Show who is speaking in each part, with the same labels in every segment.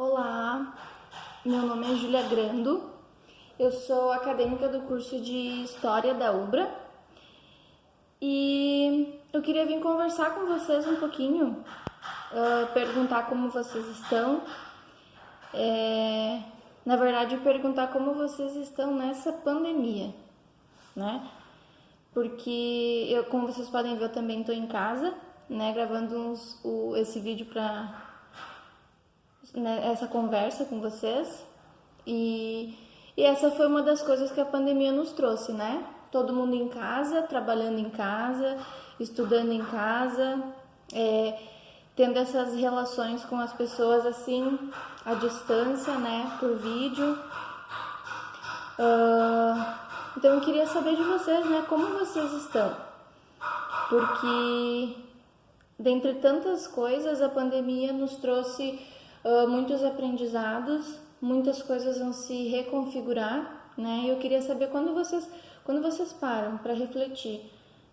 Speaker 1: Olá, meu nome é Júlia Grando, eu sou acadêmica do curso de História da UBRA e eu queria vir conversar com vocês um pouquinho, perguntar como vocês estão, na verdade perguntar como vocês estão nessa pandemia, né? Porque eu, como vocês podem ver, eu também estou em casa, né, gravando esse vídeo para essa conversa com vocês e essa foi uma das coisas que a pandemia nos trouxe, né? Todo mundo em casa, trabalhando em casa, estudando em casa, tendo essas relações com as pessoas assim, à distância, né? Por vídeo. Então eu queria saber de vocês, né? Como vocês estão? Porque dentre tantas coisas, a pandemia nos trouxe muitos aprendizados, muitas coisas vão se reconfigurar, né? E eu queria saber quando vocês param para refletir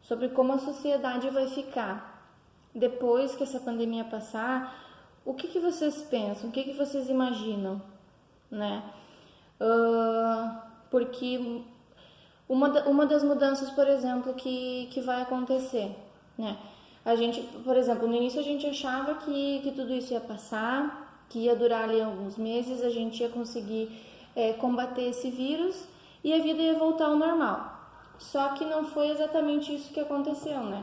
Speaker 1: sobre como a sociedade vai ficar depois que essa pandemia passar, o que vocês pensam, o que vocês imaginam, né? Porque uma das mudanças, por exemplo, que vai acontecer, né? A gente, por exemplo, no início a gente achava que tudo isso ia passar, que ia durar ali alguns meses, a gente ia conseguir combater esse vírus e a vida ia voltar ao normal. Só que não foi exatamente isso que aconteceu, né?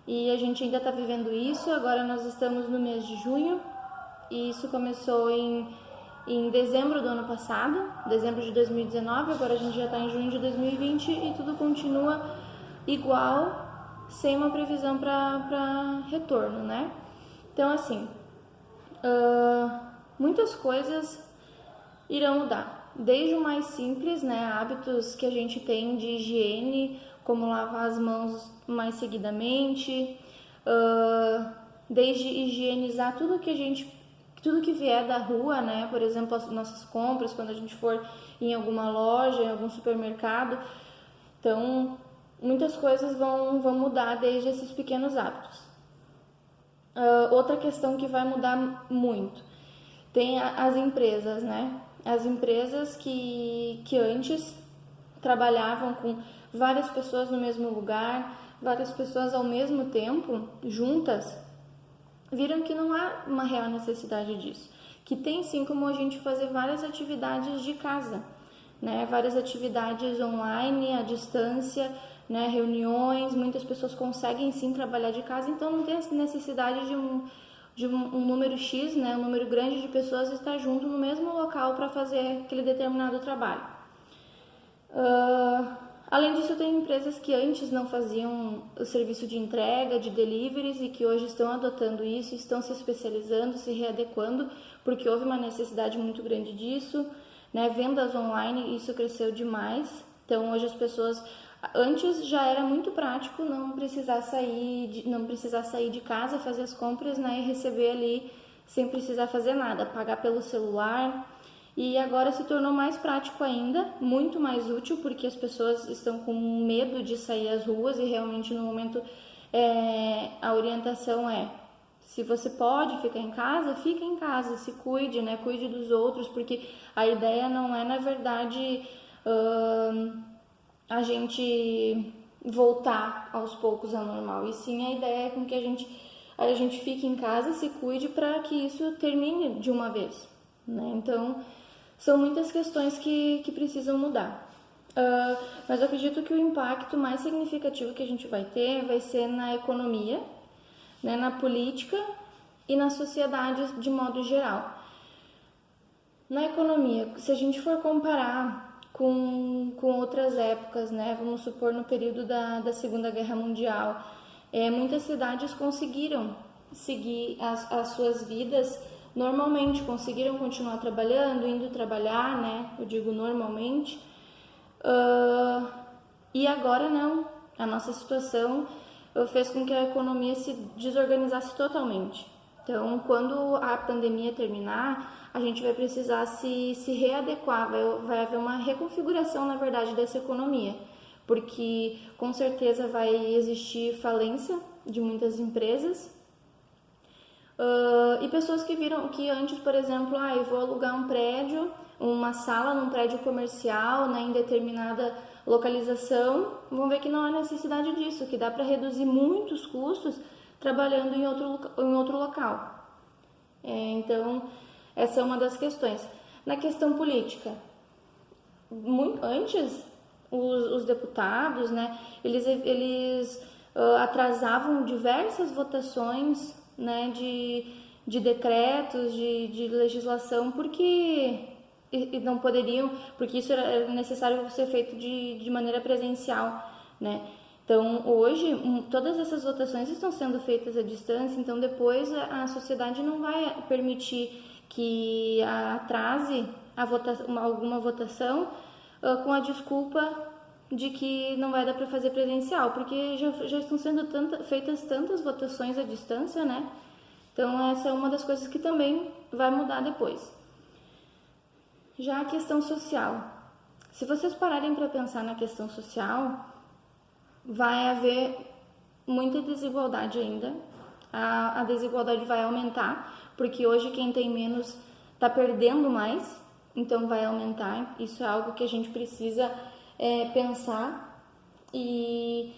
Speaker 1: E a gente ainda está vivendo isso, agora nós estamos no mês de junho e isso começou em dezembro do ano passado, dezembro de 2019, agora a gente já está em junho de 2020 e tudo continua igual, sem uma previsão para retorno, né? Então, assim, muitas coisas irão mudar, desde o mais simples, né, hábitos que a gente tem de higiene, como lavar as mãos mais seguidamente, desde higienizar tudo que vier da rua, né, por exemplo, as nossas compras, quando a gente for em alguma loja, em algum supermercado. Então, muitas coisas vão mudar desde esses pequenos hábitos. Outra questão que vai mudar muito, tem as empresas, né? As empresas que antes trabalhavam com várias pessoas no mesmo lugar, várias pessoas ao mesmo tempo, juntas, viram que não há uma real necessidade disso. Que tem sim como a gente fazer várias atividades de casa, né? Várias atividades online, à distância, né? Reuniões, muitas pessoas conseguem sim trabalhar de casa, então não tem necessidade de um número X, né? Um número grande de pessoas estar junto no mesmo local para fazer aquele determinado trabalho. Além disso, tem empresas que antes não faziam o serviço de entrega, de deliveries, e que hoje estão adotando isso, estão se especializando, se readequando, porque houve uma necessidade muito grande disso, né? Vendas online, isso cresceu demais. Então, hoje as pessoas... Antes já era muito prático não precisar sair de casa, fazer as compras, né? E receber ali sem precisar fazer nada, pagar pelo celular. E agora se tornou mais prático ainda, muito mais útil, porque as pessoas estão com medo de sair às ruas e realmente no momento a orientação se você pode ficar em casa, fique em casa, se cuide, né? Cuide dos outros, porque a ideia não é, na verdade, a gente voltar aos poucos ao normal, e sim a ideia é com que a gente fique em casa, se cuide para que isso termine de uma vez, né? Então, são muitas questões que precisam mudar. Mas eu acredito que o impacto mais significativo que a gente vai ter vai ser na economia, né, na política e na sociedade de modo geral. Na economia, se a gente for comparar com outras épocas, né, vamos supor no período da Segunda Guerra Mundial, muitas cidades conseguiram seguir as suas vidas normalmente, conseguiram continuar trabalhando, indo trabalhar, né? Eu digo normalmente. E agora não. A nossa situação fez com que a economia se desorganizasse totalmente. Então, quando a pandemia terminar, a gente vai precisar se readequar, vai haver uma reconfiguração, na verdade, dessa economia. Porque, com certeza, vai existir falência de muitas empresas. E pessoas que viram que antes, por exemplo, eu vou alugar um prédio, uma sala num prédio comercial, né, em determinada localização, vão ver que não há necessidade disso, que dá para reduzir muitos custos trabalhando em outro local. Então, essa é uma das questões. Na questão política, antes os deputados, né, eles atrasavam diversas votações, né, de decretos, de legislação, porque não poderiam, porque isso era necessário ser feito de maneira presencial, né. Então, hoje, todas essas votações estão sendo feitas à distância, então depois a sociedade não vai permitir que atrase alguma votação com a desculpa de que não vai dar para fazer presencial, porque já estão sendo feitas tantas votações à distância, né? Então, essa é uma das coisas que também vai mudar depois. Já a questão social. Se vocês pararem para pensar na questão social, vai haver muita desigualdade ainda. A desigualdade vai aumentar, porque hoje quem tem menos está perdendo mais, então vai aumentar. Isso é algo que a gente precisa pensar e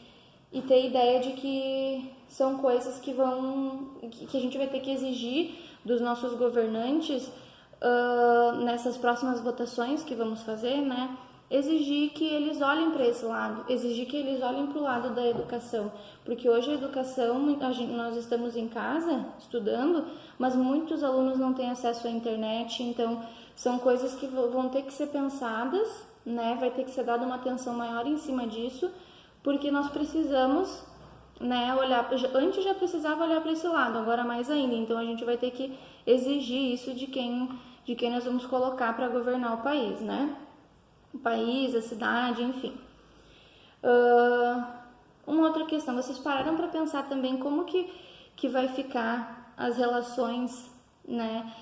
Speaker 1: ter ideia de que são coisas que a gente vai ter que exigir dos nossos governantes nessas próximas votações que vamos fazer, né? Exigir que eles olhem para esse lado, exigir que eles olhem para o lado da educação, porque hoje a educação, nós estamos em casa estudando, mas muitos alunos não têm acesso à internet, então são coisas que vão ter que ser pensadas, né? Vai ter que ser dada uma atenção maior em cima disso, porque nós precisamos, né, olhar, antes já precisava olhar para esse lado, agora mais ainda, então a gente vai ter que exigir isso de quem nós vamos colocar para governar o país, né? O país, a cidade, enfim. Uma outra questão, vocês pararam para pensar também como que vai ficar as relações, né,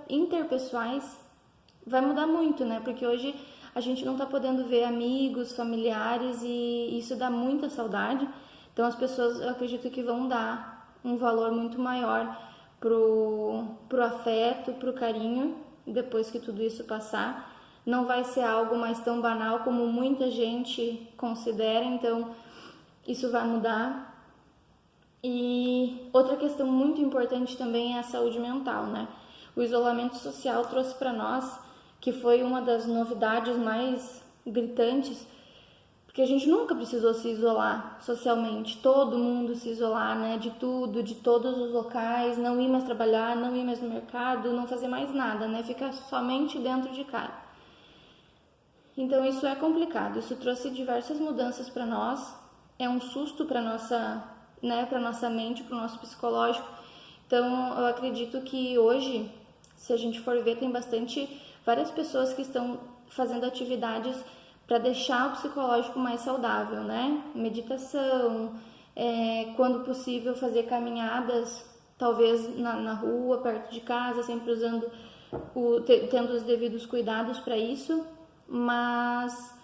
Speaker 1: interpessoais? Vai mudar muito, né, porque hoje a gente não está podendo ver amigos, familiares e isso dá muita saudade, então as pessoas, eu acredito que vão dar um valor muito maior pro afeto, pro carinho, depois que tudo isso passar. Não vai ser algo mais tão banal como muita gente considera, então isso vai mudar. E outra questão muito importante também é a saúde mental, né? O isolamento social trouxe para nós, que foi uma das novidades mais gritantes, porque a gente nunca precisou se isolar socialmente, todo mundo se isolar, né? De tudo, de todos os locais, não ir mais trabalhar, não ir mais no mercado, não fazer mais nada, né? Ficar somente dentro de casa. Então isso é complicado, isso trouxe diversas mudanças para nós, é um susto para nossa, né, para nossa mente, para o nosso psicológico. Então eu acredito que hoje, se a gente for ver, tem várias pessoas que estão fazendo atividades para deixar o psicológico mais saudável, né? Meditação, quando possível fazer caminhadas, talvez na rua, perto de casa, sempre tendo os devidos cuidados para isso. Mas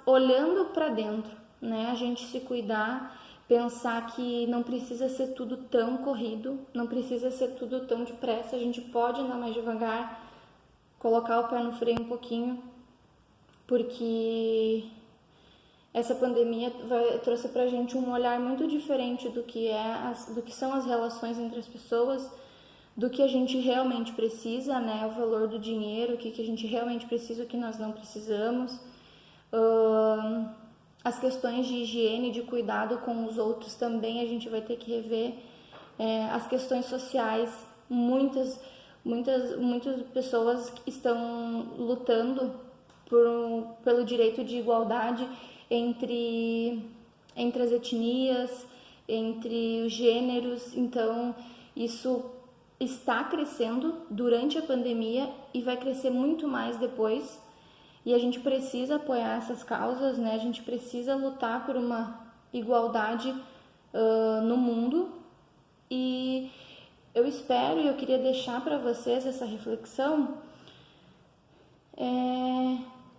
Speaker 1: olhando para dentro, né? A gente se cuidar, pensar que não precisa ser tudo tão corrido, não precisa ser tudo tão depressa, a gente pode andar mais devagar, colocar o pé no freio um pouquinho, porque essa pandemia trouxe pra gente um olhar muito diferente do que são as relações entre as pessoas, do que a gente realmente precisa, né? O valor do dinheiro, o que a gente realmente precisa, o que nós não precisamos. As questões de higiene, de cuidado com os outros também a gente vai ter que rever. As questões sociais, muitas pessoas estão lutando pelo direito de igualdade entre as etnias, entre os gêneros, então isso está crescendo durante a pandemia e vai crescer muito mais depois. E a gente precisa apoiar essas causas, né? A gente precisa lutar por uma igualdade no mundo. E eu espero e eu queria deixar para vocês essa reflexão.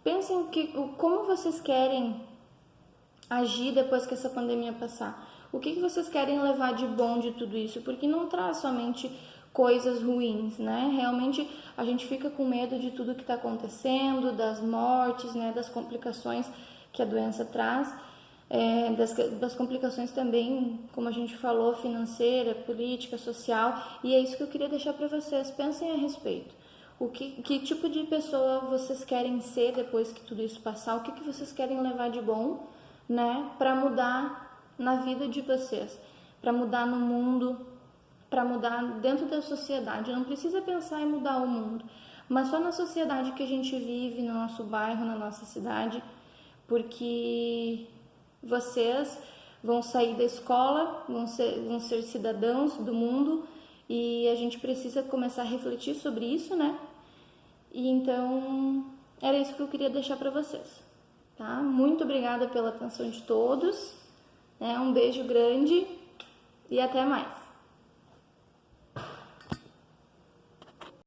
Speaker 1: Pensem como vocês querem agir depois que essa pandemia passar. O que vocês querem levar de bom de tudo isso? Porque não traz somente coisas ruins, né? Realmente a gente fica com medo de tudo que está acontecendo, das mortes, né? Das complicações que a doença traz, das complicações também, como a gente falou, financeira, política, social, e é isso que eu queria deixar para vocês. Pensem a respeito. Que tipo de pessoa vocês querem ser depois que tudo isso passar? O que vocês querem levar de bom, né? Para mudar na vida de vocês, para mudar no mundo, para mudar dentro da sociedade. Não precisa pensar em mudar o mundo, mas só na sociedade que a gente vive, no nosso bairro, na nossa cidade, porque vocês vão sair da escola, vão ser cidadãos do mundo, e a gente precisa começar a refletir sobre isso, né? E então, era isso que eu queria deixar para vocês, tá? Muito obrigada pela atenção de todos, né? Um beijo grande e até mais.